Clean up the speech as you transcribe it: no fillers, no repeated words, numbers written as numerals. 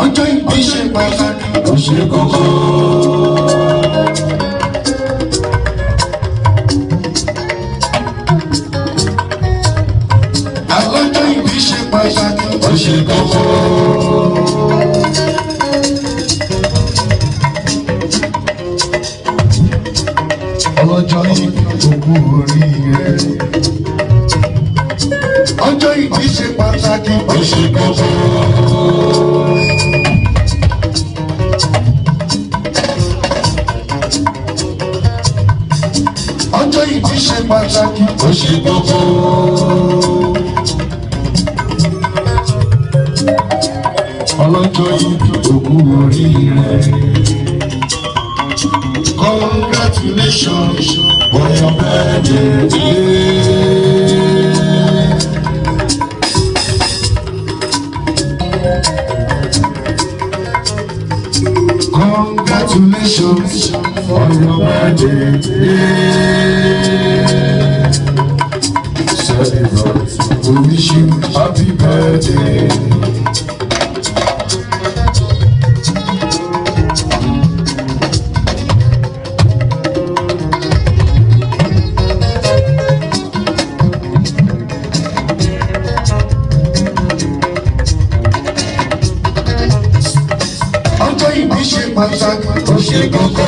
ọjọ́ ìbí ṣe pàtàkì ó ṣe kókó. Ọjọ́ ìbí ṣe pàtàkì ó ṣe kókó. Ọlọ́jọ́ ìbí òkú oríire. Ọjọ́ ìbí ṣe pàtàkì ó ṣe kókó. Ọjọ́ ìbí ṣe pàtàkì ó ṣe kókó. Ọlọ́jọ́ ìbí òkú oríire. Congratulations on your birthday. Congratulations on your birthday. Celebrate, we wish you happy birthday. Ọjọ́ ìbí ṣe pàtàkì ó ṣe kókó.